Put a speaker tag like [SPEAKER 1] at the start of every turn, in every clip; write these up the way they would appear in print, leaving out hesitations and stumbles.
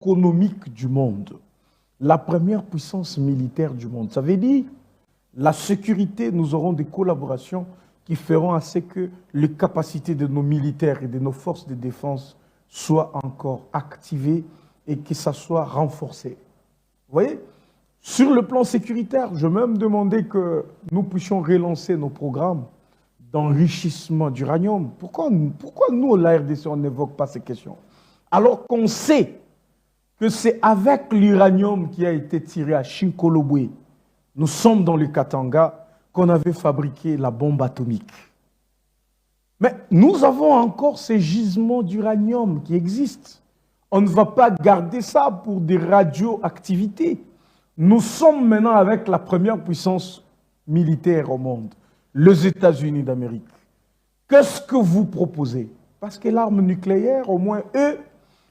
[SPEAKER 1] économique du monde, la première puissance militaire du monde. Ça veut dire, la sécurité, nous aurons des collaborations qui feront à ce que les capacités de nos militaires et de nos forces de défense soient encore activées et que ça soit renforcé. Vous voyez, sur le plan sécuritaire, je même demandé que nous puissions relancer nos programmes d'enrichissement d'uranium. Pourquoi nous, la RDC, on n'évoque pas ces questions? Alors qu'on sait que c'est avec l'uranium qui a été tiré à Chinkolobwe, nous sommes dans le Katanga, qu'on avait fabriqué la bombe atomique. Mais nous avons encore ces gisements d'uranium qui existent. On ne va pas garder ça pour des radioactivités. Nous sommes maintenant avec la première puissance militaire au monde, les États-Unis d'Amérique. Qu'est-ce que vous proposez? Parce que l'arme nucléaire, au moins eux,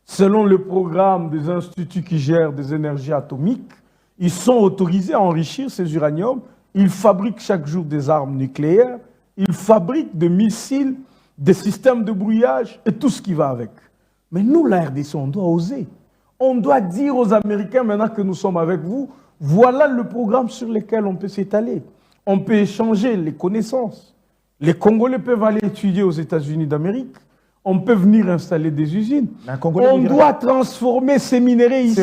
[SPEAKER 1] selon le programme des instituts qui gèrent des énergies atomiques, ils sont autorisés à enrichir ces uraniums. Ils fabriquent chaque jour des armes nucléaires, ils fabriquent des missiles, des systèmes de brouillage et tout ce qui va avec. Mais nous, la RDC, on doit oser. On doit dire aux Américains, maintenant que nous sommes avec vous, voilà le programme sur lequel on peut s'étaler. On peut échanger les connaissances. Les Congolais peuvent aller étudier aux États-Unis d'Amérique. On peut venir installer des usines. On doit transformer ces minéraux ici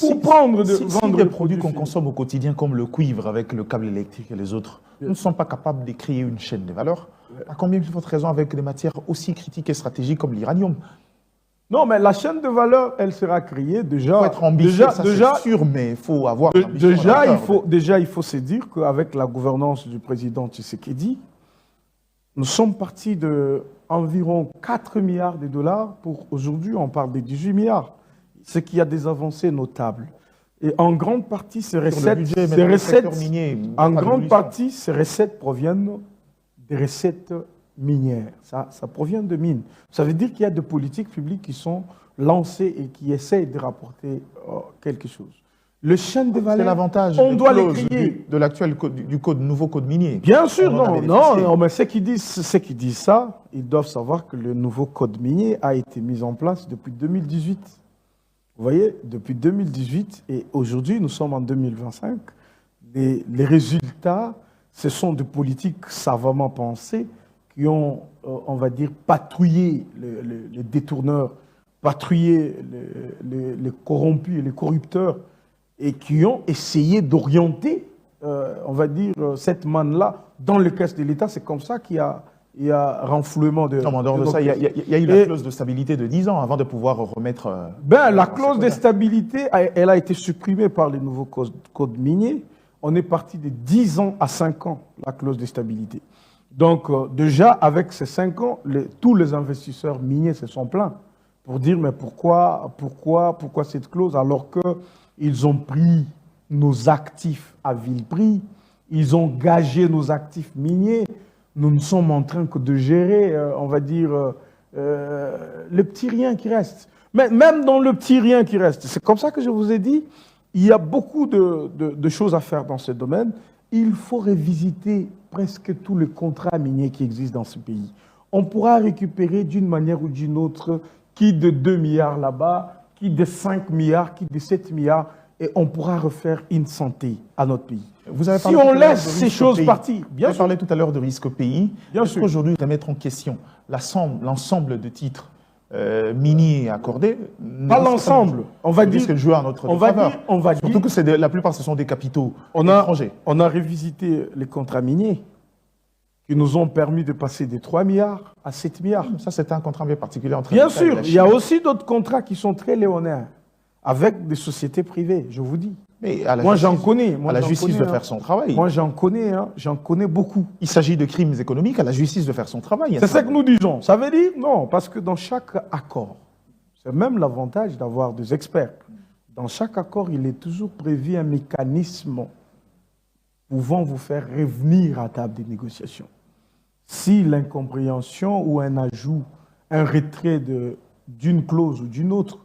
[SPEAKER 1] pour prendre
[SPEAKER 2] des produits qu'on consomme au quotidien, comme le cuivre avec le câble électrique et les autres, nous ne sommes pas capables de créer une chaîne de valeur. À combien de votre raison avec des matières aussi critiques et stratégiques comme l'uranium?
[SPEAKER 1] Non, mais la chaîne de valeur, elle sera créée déjà.
[SPEAKER 2] Il faut être ambitieux, c'est sûr, mais il faut avoir
[SPEAKER 1] déjà, il faut se dire qu'avec la gouvernance du président Tshisekedi, nous sommes partis de environ 4 milliards de dollars pour aujourd'hui, on parle de 18 milliards. Ce qui a des avancées notables. Et en grande partie, ces recettes proviennent des recettes minières. Ça provient de mines. Ça veut dire qu'il y a des politiques publiques qui sont lancées et qui essayent de rapporter quelque chose. Le chaîne de valeur,
[SPEAKER 2] c'est l'avantage de l'actuel nouveau code minier.
[SPEAKER 1] Bien sûr, non, mais ceux qui disent ça, ils doivent savoir que le nouveau code minier a été mis en place depuis 2018. Vous voyez, depuis 2018 et aujourd'hui, nous sommes en 2025. Les résultats, ce sont des politiques savamment pensées qui ont, on va dire, patrouillé les détourneurs, patrouillé les corrompus et les corrupteurs, et qui ont essayé d'orienter, on va dire, cette manne-là dans les caisses de l'État. C'est comme ça qu'il y a renflouement de...
[SPEAKER 2] Non, mais en dehors de ça, il y a eu la clause de stabilité de 10 ans avant de pouvoir remettre...
[SPEAKER 1] la clause de stabilité, elle a été supprimée par les nouveaux codes miniers. On est parti de 10 ans à 5 ans, la clause de stabilité. Donc, déjà, avec ces 5 ans, tous les investisseurs miniers se sont plaints pour dire, mais pourquoi cette clause alors que ils ont pris nos actifs à vil prix, ils ont gagé nos actifs miniers. Nous ne sommes en train que de gérer, on va dire, le petit rien qui reste. Mais même dans le petit rien qui reste, c'est comme ça que je vous ai dit, il y a beaucoup de choses à faire dans ce domaine. Il faut revisiter presque tous les contrats miniers qui existent dans ce pays. On pourra récupérer d'une manière ou d'une autre qui de 2 milliards là-bas, qui de 5 milliards, qui de 7 milliards, et on pourra refaire une santé à notre pays. Si on laisse ces choses partir,
[SPEAKER 2] bien sûr. Vous avez parlé tout à l'heure de risque pays. Est-ce qu'aujourd'hui, remettre en question l'ensemble de titres miniers accordés?
[SPEAKER 1] Pas l'ensemble. On va dire
[SPEAKER 2] que jouer à notre faveur. Surtout que la plupart, ce sont des capitaux étrangers.
[SPEAKER 1] On a revisité les contrats miniers qui nous ont permis de passer de 3 milliards à 7 milliards.
[SPEAKER 2] Ça, c'est un contrat bien particulier entre
[SPEAKER 1] Bien sûr, il y a aussi d'autres contrats qui sont très léonins, avec des sociétés privées, je vous dis.
[SPEAKER 2] Mais
[SPEAKER 1] moi, j'en connais.
[SPEAKER 2] À la justice de faire son travail.
[SPEAKER 1] Moi, j'en connais beaucoup.
[SPEAKER 2] Il s'agit de crimes économiques, à la justice de faire son travail.
[SPEAKER 1] C'est ça que nous disons. Ça veut dire non, parce que dans chaque accord, c'est même l'avantage d'avoir des experts. Dans chaque accord, il est toujours prévu un mécanisme pouvant vous faire revenir à table des négociations. Si l'incompréhension ou un ajout, un retrait d'une clause ou d'une autre,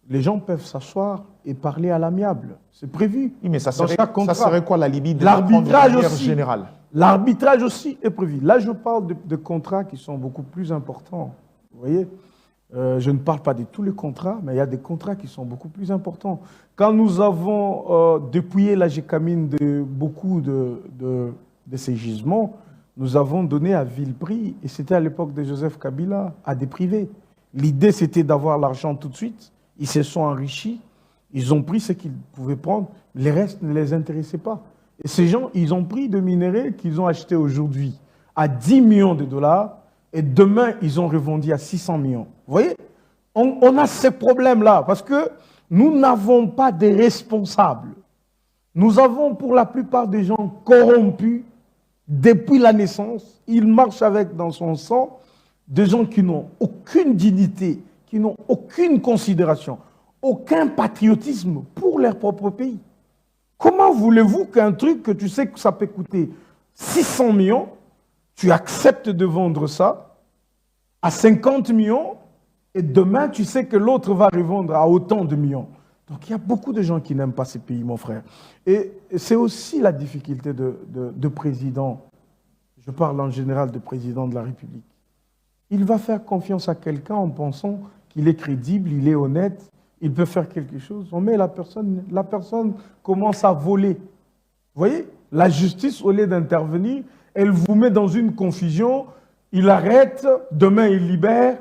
[SPEAKER 1] les gens peuvent s'asseoir et parler à l'amiable. C'est prévu.
[SPEAKER 2] Oui, mais ça serait quoi la limite de
[SPEAKER 1] l'arbitrage aussi
[SPEAKER 2] générale?
[SPEAKER 1] L'arbitrage aussi est prévu. Là, je parle de contrats qui sont beaucoup plus importants. Vous voyez, Je ne parle pas de tous les contrats, mais il y a des contrats qui sont beaucoup plus importants. Quand nous avons dépouillé la Gécamine de beaucoup de ces gisements, nous avons donné à vil prix, et c'était à l'époque de Joseph Kabila, à des privés. L'idée, c'était d'avoir l'argent tout de suite. Ils se sont enrichis, ils ont pris ce qu'ils pouvaient prendre, les restes ne les intéressaient pas. Et ces gens, ils ont pris de minéraux qu'ils ont achetés aujourd'hui à 10 millions de dollars, et demain, ils ont revendu à 600 millions. Vous voyez, on a ces problèmes-là, parce que nous n'avons pas de responsables. Nous avons pour la plupart des gens corrompus depuis la naissance. Ils marchent avec dans son sang des gens qui n'ont aucune dignité, qui n'ont aucune considération, aucun patriotisme pour leur propre pays. Comment voulez-vous qu'un truc que tu sais que ça peut coûter 600 millions, tu acceptes de vendre ça à 50 millions et demain, tu sais que l'autre va revendre à autant de millions. Donc, il y a beaucoup de gens qui n'aiment pas ces pays, mon frère. Et c'est aussi la difficulté de président. Je parle en général de président de la République. Il va faire confiance à quelqu'un en pensant qu'il est crédible, il est honnête, il peut faire quelque chose. On met la personne commence à voler. Vous voyez, la justice, au lieu d'intervenir, elle vous met dans une confusion. Il arrête, demain il libère,